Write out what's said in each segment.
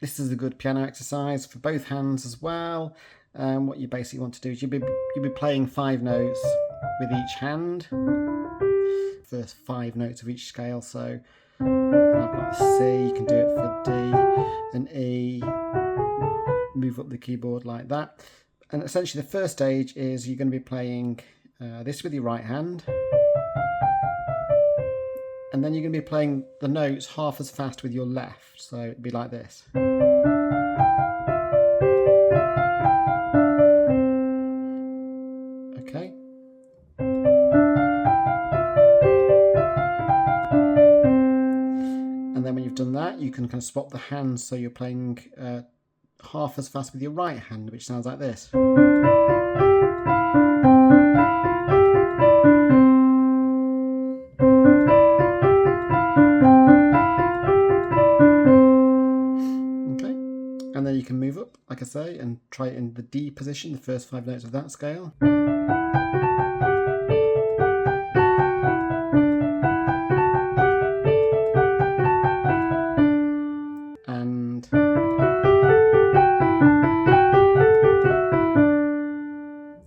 This is a good piano exercise for both hands as well. What you basically want to do is you'll be playing 5 notes with each hand. First 5 notes of each scale. So I've got a C, you can do it for D and E. Move up the keyboard like that. And essentially the first stage is you're going to be playing this with your right hand. And then you're going to be playing the notes half as fast with your left. So it'd be like this. Okay. And then when you've done that, you can kind of swap the hands, so you're playing half as fast with your right hand, which sounds like this. Okay. And then you can move up, like I say, and try it in the D position, the first 5 notes of that scale.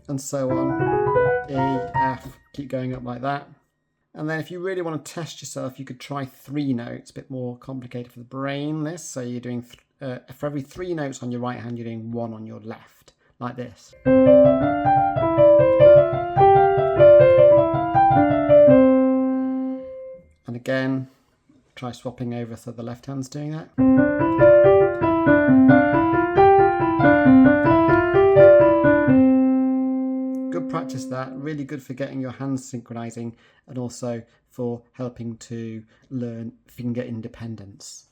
And so on, E, F, keep going up like that. And then if you really want to test yourself, you could try 3 notes, a bit more complicated for the brain this. So you're doing, for every 3 notes on your right hand, you're doing 1 on your left, like this. And again, try swapping over so the left hand's doing that. Good practice that, really good for getting your hands synchronizing and also for helping to learn finger independence.